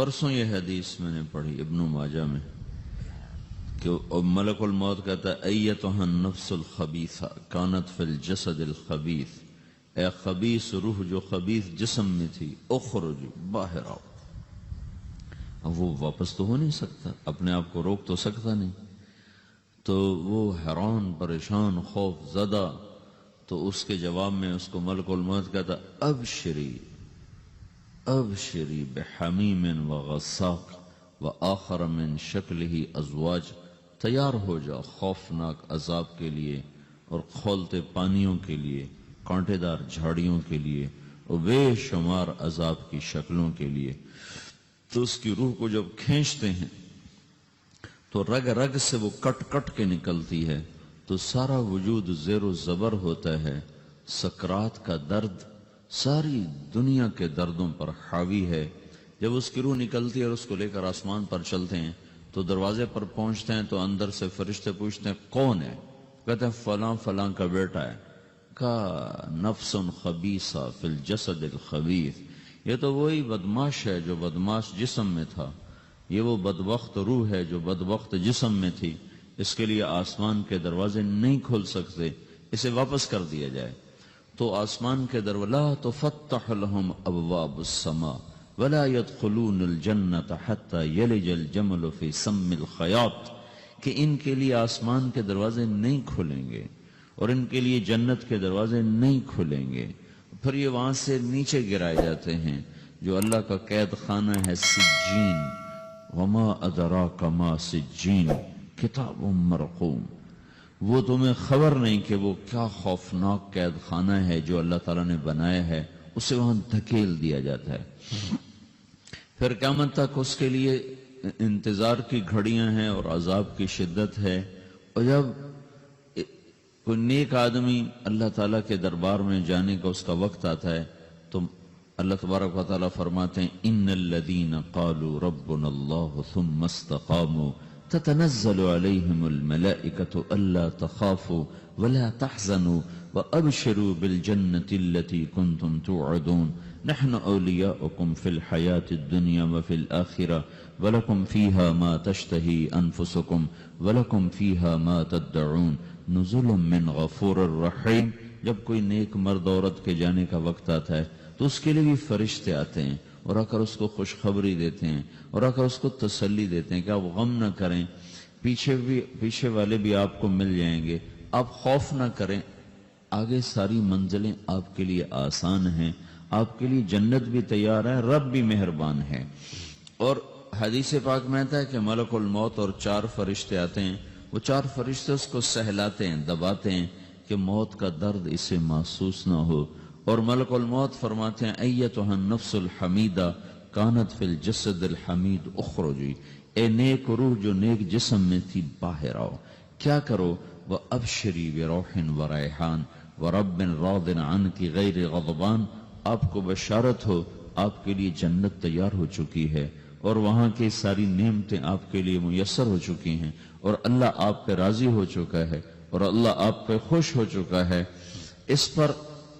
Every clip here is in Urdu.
پرسوں یہ حدیث میں نے پڑھی ابن ماجہ میں کہ ملک الموت کہتا ہے ایتها النفس الخبیثہ کانت فی الجسد الخبیث، اے خبیث روح جو خبیث جسم میں تھی، اخرج باہر آؤ۔ اب وہ واپس تو ہو نہیں سکتا، اپنے آپ کو روک تو سکتا نہیں، تو وہ حیران پریشان خوف زدہ، تو اس کے جواب میں اس کو ملک الموت کہتا ابشری ابشری بحمیم وغساق وآخر من شکلہ ازواج، تیار ہو جا خوفناک عذاب کے لیے اور کھولتے پانیوں کے لیے، کانٹے دار جھاڑیوں کے لیے اور بے شمار عذاب کی شکلوں کے لیے۔ تو اس کی روح کو جب کھینچتے ہیں تو رگ رگ سے وہ کٹ کٹ کے نکلتی ہے، تو سارا وجود زیر و زبر ہوتا ہے، سکرات کا درد ساری دنیا کے دردوں پر حاوی ہے۔ جب اس کی روح نکلتی ہے اور اس کو لے کر آسمان پر چلتے ہیں تو دروازے پر پہنچتے ہیں تو اندر سے فرشتے پوچھتے ہیں کون ہے؟ کہتے ہیں فلاں فلاں کا بیٹا ہے۔ کہا نفس خبیثہ فی الجسد الخبیث، یہ تو وہی بدماش ہے جو بدماش جسم میں تھا، یہ وہ بدبخت روح ہے جو بدبخت جسم میں تھی، اس کے لیے آسمان کے دروازے نہیں کھل سکتے، اسے واپس کر دیا جائے۔ تو آسمان کے دروازے لا تفتح لهم ابواب السماء ولا يدخلون الجنة حتى يلج الجمل في سم الخياط، کہ ان کے لیے آسمان کے دروازے نہیں کھلیں گے اور ان کے لیے جنت کے دروازے نہیں کھلیں گے، پھر یہ وہاں سے نیچے گرائے جاتے ہیں جو اللہ کا قید خانہ ہے سجین۔ وما ادراک ما سجین کتاب مرقوم، وہ تمہیں خبر نہیں کہ وہ کیا خوفناک قید خانہ ہے جو اللہ تعالیٰ نے بنایا ہے، اسے وہاں دھکیل دیا جاتا ہے۔ پھر قیامت تک اس کے لیے انتظار کی گھڑیاں ہیں اور عذاب کی شدت ہے۔ اور جب کوئی نیک آدمی اللہ تعالیٰ کے دربار میں جانے کا اس کا وقت آتا ہے تو اللہ تبارک و تعالیٰ فرماتے ہیں ان الذین قالوا ربنا اللہ ثم استقاموا تتنزل علیہم الملائکۃ الا تخافوا ولا تحزنوا وابشروا بالجنة التي كنتم توعدون نحن اولیاؤکم فی الحیاة الدنیا وفی الآخرہ ولکم فیہا ما تشتہی انفسکم ولکم فیہا ما تدعون نزل من غفور الرحیم۔ جب کوئی نیک مرد عورت کے جانے کا وقت آتا ہے تو اس کے لیے بھی فرشتے آتے ہیں اور آ کر اس کو خوشخبری دیتے ہیں اور آ کر اس کو تسلی دیتے ہیں کہ آپ غم نہ کریں، پیچھے والے بھی آپ کو مل جائیں گے، آپ خوف نہ کریں، آگے ساری منزلیں آپ کے لیے آسان ہیں، آپ کے لیے جنت بھی تیار ہے، رب بھی مہربان ہے۔ اور حدیث پاک میں آتا ہے کہ ملک الموت اور 4 فرشتے آتے ہیں، وہ 4 فرشتے اس کو سہلاتے ہیں، دباتے ہیں کہ موت کا درد اسے محسوس نہ ہو۔ اور ملک الموت فرماتے ہیں ایتها النفس الحمیدہ کانت فی الجسد الحمید اخرجی، اے نیک روح جو نیک جسم میں تھی باہر آؤ۔ کیا کرو؟ وابشری بروح وریحان ورب راض عنک غیر غضبان، آپ کو بشارت ہو آپ کے لیے جنت تیار ہو چکی ہے اور وہاں کی ساری نعمتیں آپ کے لیے میسر ہو چکی ہیں اور اللہ آپ پہ راضی ہو چکا ہے اور اللہ آپ پہ خوش ہو چکا ہے۔ اس پر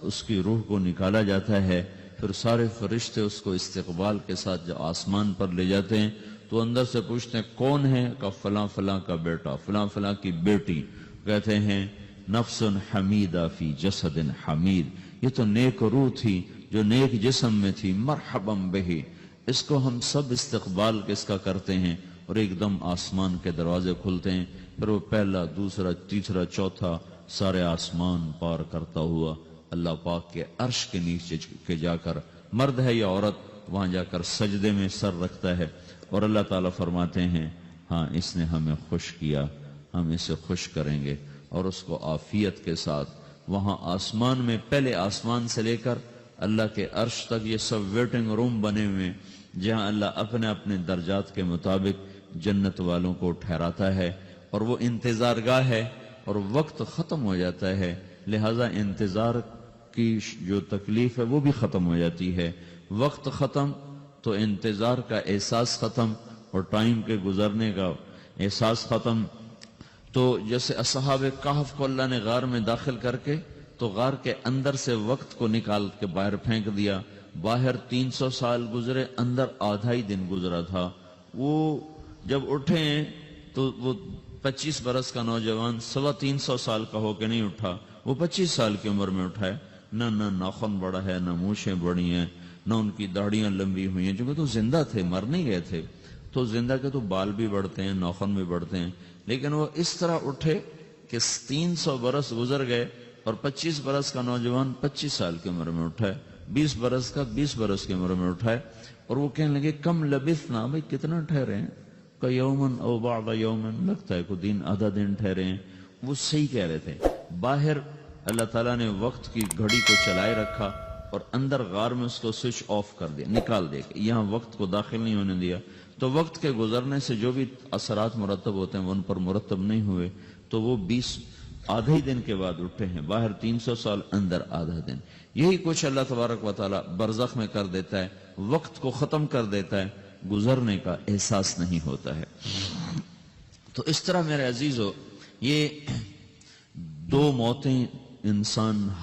اس کی روح کو نکالا جاتا ہے، پھر سارے فرشتے اس کو استقبال کے ساتھ جب آسمان پر لے جاتے ہیں تو اندر سے پوچھتے ہیں کون ہے؟ کہ فلاں فلاں کا بیٹا، فلاں فلاں کی بیٹی۔ کہتے ہیں نفس حمیدہ فی جسد حمید، یہ تو نیک روح تھی جو نیک جسم میں تھی، مرحبا بہی، اس کو ہم سب استقبال کس کا کرتے ہیں اور ایک دم آسمان کے دروازے کھلتے ہیں، پھر وہ پہلا دوسرا تیسرا چوتھا سارے آسمان پار کرتا ہوا اللہ پاک کے عرش کے نیچے کے جا کر، مرد ہے یا عورت، وہاں جا کر سجدے میں سر رکھتا ہے اور اللہ تعالیٰ فرماتے ہیں ہاں اس نے ہمیں خوش کیا، ہم اسے خوش کریں گے، اور اس کو عافیت کے ساتھ وہاں آسمان میں، پہلے آسمان سے لے کر اللہ کے عرش تک یہ سب ویٹنگ روم بنے ہوئے جہاں اللہ اپنے اپنے درجات کے مطابق جنت والوں کو ٹھہراتا ہے، اور وہ انتظار گاہ ہے اور وقت ختم ہو جاتا ہے، لہذا انتظار کی جو تکلیف ہے وہ بھی ختم ہو جاتی ہے۔ وقت ختم تو انتظار کا احساس ختم اور ٹائم کے گزرنے کا احساس ختم۔ تو جیسے اصحاب کہف کو اللہ نے غار میں داخل کر کے تو غار کے اندر سے وقت کو نکال کے باہر پھینک دیا، باہر 300 سال گزرے، اندر آدھا ہی دن گزرا تھا۔ وہ جب اٹھے ہیں تو وہ 25 برس کا نوجوان 325 سال کا ہو کے نہیں اٹھا، وہ 25 سال کی عمر میں اٹھا ہے۔ نہ ناخن بڑا ہے، نہ مونچھیں بڑی ہیں، نہ ان کی داڑیاں لمبی ہوئی ہیں، چونکہ تو زندہ تھے، مر نہیں گئے تھے۔ تو زندہ کے تو بال بھی بڑھتے ہیں، ناخن بھی بڑھتے ہیں، لیکن وہ اس طرح اٹھے کہ 300 برس گزر گئے اور 25 برس کا نوجوان 25 سال کی عمر میں اٹھا ہے، 20 برس کا 20 برس کی عمر میں اٹھا ہے۔ اور وہ کہنے لگے کم لبثنا، بھائی کتنا ٹھہرے ہیں، کہ یومن او بعض یومن، لگتا ہے کوئی دن آدھا دن ٹھہرے ہیں۔ وہ صحیح کہہ رہے تھے۔ باہر اللہ تعالیٰ نے وقت کی گھڑی کو چلائے رکھا اور اندر غار میں اس کو سوئچ آف کر دیا، نکال دیا، کہ یہاں وقت کو داخل نہیں ہونے دیا۔ تو وقت کے گزرنے سے جو بھی اثرات مرتب ہوتے ہیں وہ ان پر مرتب نہیں ہوئے، تو وہ 20 آدھے دن کے بعد اٹھے ہیں، باہر 300 سال، اندر آدھا دن۔ یہی کچھ اللہ تبارک و تعالیٰ برزخ میں کر دیتا ہے، وقت کو ختم کر دیتا ہے، گزرنے کا احساس نہیں ہوتا ہے۔ تو اس طرح میرے عزیزو، یہ دو موتیں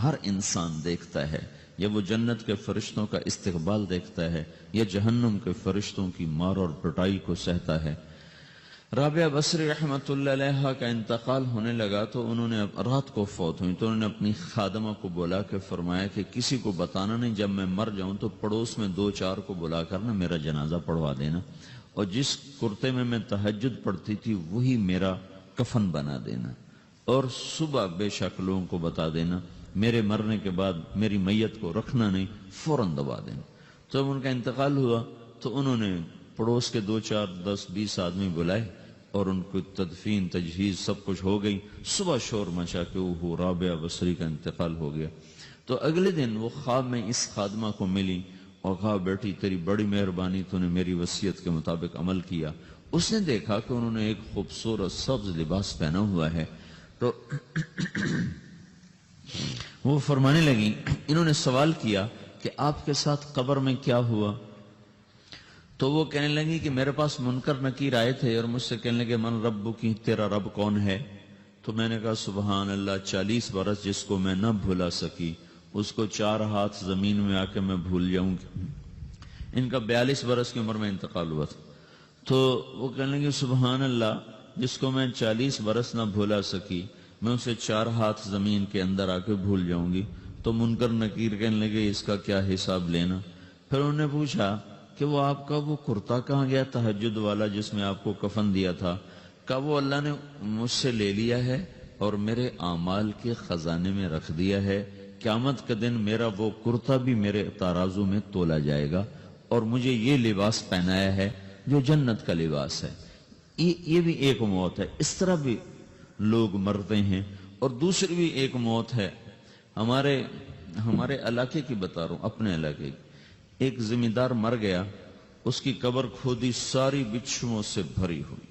ہر انسان دیکھتا ہے، یا وہ جنت کے فرشتوں کا استقبال دیکھتا ہے، یا جہنم کے فرشتوں کی مار اور پٹائی کو سہتا ہے۔ رابعہ بصری رحمت اللہ علیہ کا انتقال ہونے لگا تو انہوں نے رات کو فوت ہوئی، تو انہوں نے اپنی خادمہ کو بلا کے فرمایا کہ کسی کو بتانا نہیں، جب میں مر جاؤں تو پڑوس میں 2-4 کو بلا کر نا میرا جنازہ پڑھوا دینا، اور جس کرتے میں تہجد پڑھتی تھی وہی میرا کفن بنا دینا، اور صبح بے شک لوگوں کو بتا دینا، میرے مرنے کے بعد میری میت کو رکھنا نہیں، فوراً دبا دینا۔ تو جب ان کا انتقال ہوا تو انہوں نے پڑوس کے 2-4-10-20 آدمی بلائے اور ان کو تدفین تجہیز سب کچھ ہو گئی۔ صبح شور مچا کہ وہ رابعہ بصری کا انتقال ہو گیا۔ تو اگلے دن وہ خواب میں اس خادمہ کو ملی اور کہا بیٹی تیری بڑی مہربانی، تو نے میری وصیت کے مطابق عمل کیا۔ اس نے دیکھا کہ انہوں نے ایک خوبصورت سبز لباس پہنا ہوا ہے، تو وہ فرمانے لگی، انہوں نے سوال کیا کہ آپ کے ساتھ قبر میں کیا ہوا؟ تو وہ کہنے لگی کہ میرے پاس منکر نکیر آئے تھے اور مجھ سے کہنے لگے من رب کی، تیرا رب کون ہے؟ تو میں نے کہا سبحان اللہ، 40 برس جس کو میں نہ بھولا سکی اس کو 4 ہاتھ زمین میں آ کے میں بھول جاؤں گی۔ ان کا 42 برس کی عمر میں انتقال ہوا تھا۔ تو وہ کہنے لگے سبحان اللہ، جس کو میں 40 برس نہ بھولا سکی میں اسے 4 ہاتھ زمین کے اندر آ کے بھول جاؤں گی۔ تو منکر نکیر کہنے لگے اس کا کیا حساب لینا؟ پھر انہوں نے پوچھا کہ وہ آپ کا وہ کرتا کہاں گیا تہجد والا جس میں آپ کو کفن دیا تھا؟ کہا وہ اللہ نے مجھ سے لے لیا ہے اور میرے اعمال کے خزانے میں رکھ دیا ہے، قیامت کے دن میرا وہ کرتا بھی میرے ترازو میں تولا جائے گا، اور مجھے یہ لباس پہنایا ہے جو جنت کا لباس ہے۔ یہ بھی ایک موت ہے، اس طرح بھی لوگ مرتے ہیں۔ اور دوسری بھی ایک موت ہے، ہمارے علاقے کی بتا رہا ہوں، اپنے علاقے کی۔ ایک زمیندار مر گیا، اس کی قبر کھودی، ساری بچھوؤں سے بھری ہوئی،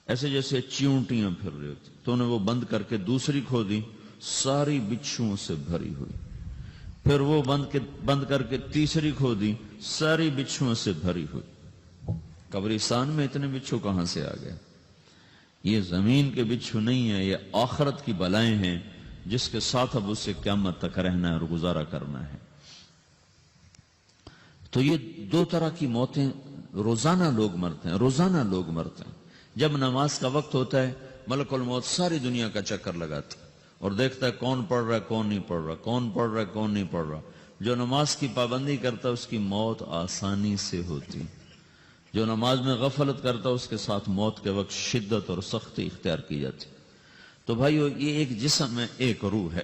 ایسے جیسے چیونٹیاں پھر رہی ہوتی، تو انہیں وہ بند کر کے دوسری کھودی، ساری بچھوؤں سے بھری ہوئی، پھر وہ بند کر کے تیسری کھودی، ساری بچھوؤں سے بھری ہوئی۔ قبرستان میں اتنے بچھو کہاں سے آ گئے؟ یہ زمین کے بچھو نہیں ہیں، یہ آخرت کی بلائیں ہیں جس کے ساتھ اب اسے قیامت تک رہنا ہے اور گزارا کرنا ہے۔ تو یہ 2 طرح کی موتیں روزانہ لوگ مرتے ہیں، روزانہ لوگ مرتے ہیں۔ جب نماز کا وقت ہوتا ہے ملک الموت ساری دنیا کا چکر لگاتا ہے اور دیکھتا ہے کون پڑھ رہا ہے کون نہیں پڑھ رہا، کون پڑھ رہا ہے کون نہیں پڑھ رہا۔ جو نماز کی پابندی کرتا ہے اس کی موت آسانی سے ہوتی، جو نماز میں غفلت کرتا ہے اس کے ساتھ موت کے وقت شدت اور سختی اختیار کی جاتی۔ تو بھائیو، یہ ایک جسم ہے، ایک روح ہے۔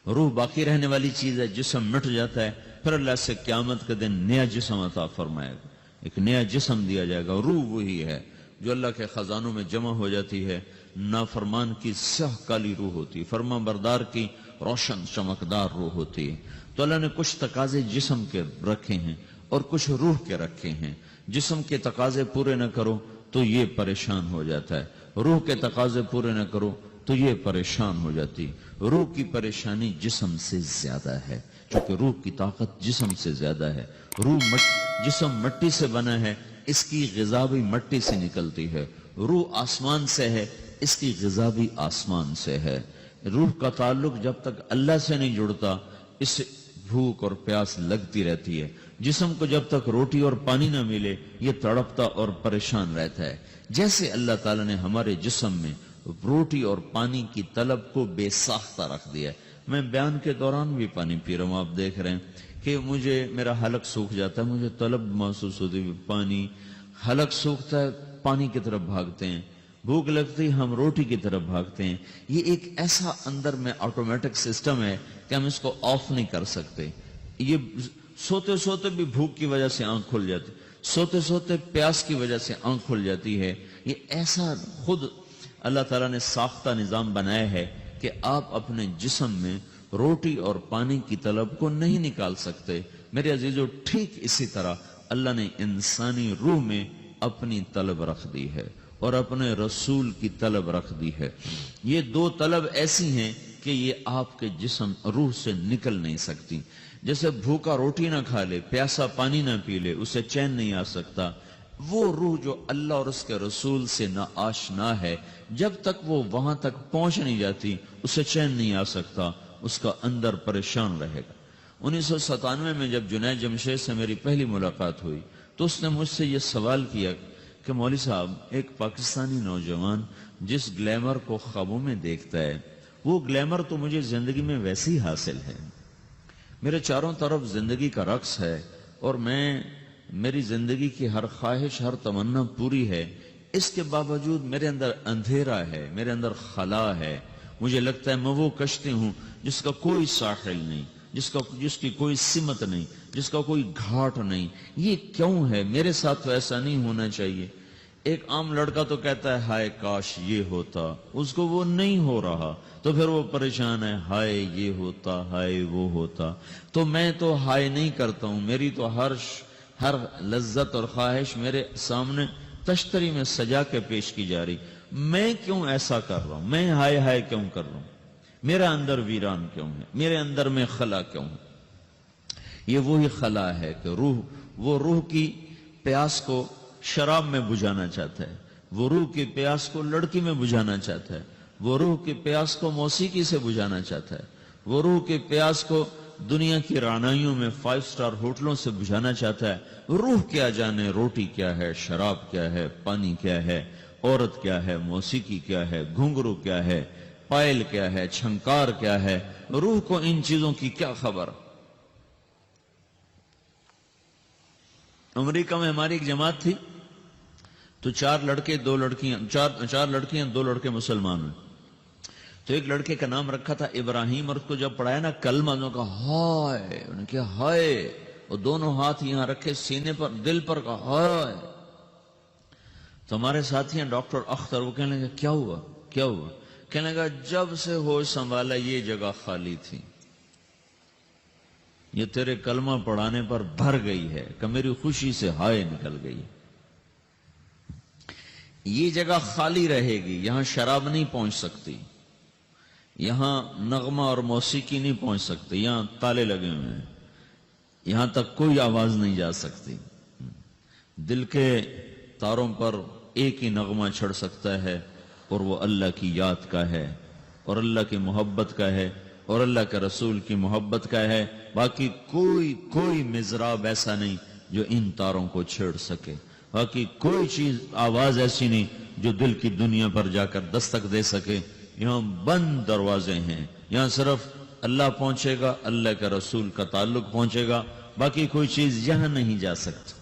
روح باقی رہنے والی چیز ہے، جسم مٹ جاتا ہے، پھر اللہ سے قیامت کے دن نیا جسم عطا فرمائے گا، ایک نیا جسم دیا جائے گا۔ روح وہی ہے جو اللہ کے خزانوں میں جمع ہو جاتی ہے۔ نافرمان کی سیاہ کالی روح ہوتی ہے، فرمان بردار کی روشن چمکدار روح ہوتی ہے۔ تو اللہ نے کچھ تقاضے جسم کے رکھے ہیں اور کچھ روح کے رکھے ہیں۔ جسم کے تقاضے پورے نہ کرو تو یہ پریشان ہو جاتا ہے، روح کے تقاضے پورے نہ کرو تو یہ پریشان ہو جاتی۔ روح کی پریشانی جسم سے زیادہ ہے، چونکہ روح کی طاقت جسم سے زیادہ ہے۔ جسم مٹی سے بنا ہے، اس کی غذا بھی مٹی سے نکلتی ہے۔ روح آسمان سے ہے، اس کی غذا بھی آسمان سے ہے۔ روح کا تعلق جب تک اللہ سے نہیں جڑتا، اس بھوک اور پیاس لگتی رہتی ہے. جسم کو جب تک روٹی اور پانی نہ ملے یہ تڑپتا اور پریشان رہتا ہے. جیسے اللہ تعالیٰ نے ہمارے جسم میں روٹی اور پانی کی طلب کو بے ساختہ رکھ دیا ہے. میں بیان کے دوران بھی پانی پی رہا ہوں، آپ دیکھ رہے ہیں کہ میرا حلق سوکھ جاتا ہے، مجھے طلب محسوس ہوتی ہے پانی. حلق سوکھتا ہے، پانی کی طرف بھاگتے ہیں. بھوک لگتی ہم روٹی کی طرف بھاگتے ہیں. یہ ایک ایسا اندر میں آٹومیٹک سسٹم ہے کہ ہم اس کو آف نہیں کر سکتے. یہ سوتے سوتے بھی بھوک کی وجہ سے آنکھ کھل جاتی، سوتے سوتے پیاس کی وجہ سے آنکھ کھل جاتی ہے. یہ ایسا خود اللہ تعالیٰ نے ساختہ نظام بنایا ہے کہ آپ اپنے جسم میں روٹی اور پانی کی طلب کو نہیں نکال سکتے. میرے عزیزو، ٹھیک اسی طرح اللہ نے انسانی روح میں اپنی طلب رکھ دی ہے اور اپنے رسول کی طلب رکھ دی ہے. یہ دو طلب ایسی ہیں کہ یہ آپ کے جسم روح سے نکل نہیں سکتی. جیسے بھوکا روٹی نہ کھا لے، پیاسا پانی نہ پی لے، اسے چین نہیں آ سکتا. وہ روح جو اللہ اور اس کے رسول سے نہ آشنا ہے، جب تک وہ وہاں تک پہنچ نہیں جاتی اسے چین نہیں آ سکتا، اس کا اندر پریشان رہے گا. 1997 میں جب جنید جمشید سے میری پہلی ملاقات ہوئی تو اس نے مجھ سے یہ سوال کیا کہ مولوی صاحب، ایک پاکستانی نوجوان جس گلیمر کو خوابوں میں دیکھتا ہے، وہ گلیمر تو مجھے زندگی میں ویسے ہی حاصل ہے. میرے چاروں طرف زندگی کا رقص ہے اور میری زندگی کی ہر خواہش، ہر تمنا پوری ہے. اس کے باوجود میرے اندر اندھیرا ہے، میرے اندر خلا ہے. مجھے لگتا ہے میں وہ کشتی ہوں جس کا کوئی ساحل نہیں، جس کی کوئی سمت نہیں، جس کا کوئی گھاٹ نہیں. یہ کیوں ہے؟ میرے ساتھ تو ایسا نہیں ہونا چاہیے. ایک عام لڑکا تو کہتا ہے ہائے کاش یہ ہوتا، اس کو وہ نہیں ہو رہا تو پھر وہ پریشان ہے، ہائے یہ ہوتا، ہائے وہ ہوتا. تو میں تو ہائے نہیں کرتا ہوں، میری تو ہر لذت اور خواہش میرے سامنے تشتری میں سجا کے پیش کی جا رہی. میں کیوں ایسا کر رہا ہوں؟ میں ہائے ہائے کیوں کر رہا ہوں؟ میرا اندر ویران کیوں ہے؟ میرے اندر میں خلا کیوں ہے؟ یہ وہی خلا ہے کہ وہ روح کی پیاس کو شراب میں بجھانا چاہتا ہے، وہ روح کی پیاس کو لڑکی میں بجھانا چاہتا ہے، وہ روح کی پیاس کو موسیقی سے بجھانا چاہتا ہے، وہ روح کی پیاس کو دنیا کی رعنائیوں میں 5 سٹار ہوٹلوں سے بجھانا چاہتا ہے. روح کیا جانے روٹی کیا ہے، شراب کیا ہے، پانی کیا ہے، عورت کیا ہے، موسیقی کیا ہے، گھنگرو کیا ہے، پائل کیا ہے، چھنکار کیا ہے. روح کو ان چیزوں کی کیا خبر؟ امریکہ میں ہماری ایک جماعت تھی تو 4 لڑکے 2 لڑکیاں، 4 لڑکیاں 2 لڑکے مسلمان ہیں. تو ایک لڑکے کا نام رکھا تھا ابراہیم، اور اس کو جب پڑھایا نا کلمہ، انہوں نے کہا ہائے، انہوں نے کہا ہائے، اور دونوں ہاتھ یہاں رکھے سینے پر، دل پر، کہا ہائے. تو ہمارے ساتھی ہیں ڈاکٹر اختر، وہ کہنے لگا کیا ہوا کیا ہوا؟ کہنے لگا جب سے ہوش سنبھالا یہ جگہ خالی تھی، یہ تیرے کلمہ پڑھانے پر بھر گئی ہے کہ میری خوشی سے ہائے نکل گئی. یہ جگہ خالی رہے گی، یہاں شراب نہیں پہنچ سکتی، یہاں نغمہ اور موسیقی نہیں پہنچ سکتی، یہاں تالے لگے ہوئے ہیں، یہاں تک کوئی آواز نہیں جا سکتی. دل کے تاروں پر ایک ہی نغمہ چڑھ سکتا ہے اور وہ اللہ کی یاد کا ہے اور اللہ کی محبت کا ہے اور اللہ کے رسول کی محبت کا ہے. باقی کوئی مضراب ایسا نہیں جو ان تاروں کو چھیڑ سکے. باقی کوئی چیز، آواز ایسی نہیں جو دل کی دنیا پر جا کر دستک دے سکے. یہاں بند دروازے ہیں، یہاں صرف اللہ پہنچے گا، اللہ کے رسول کا تعلق پہنچے گا، باقی کوئی چیز یہاں نہیں جا سکتی.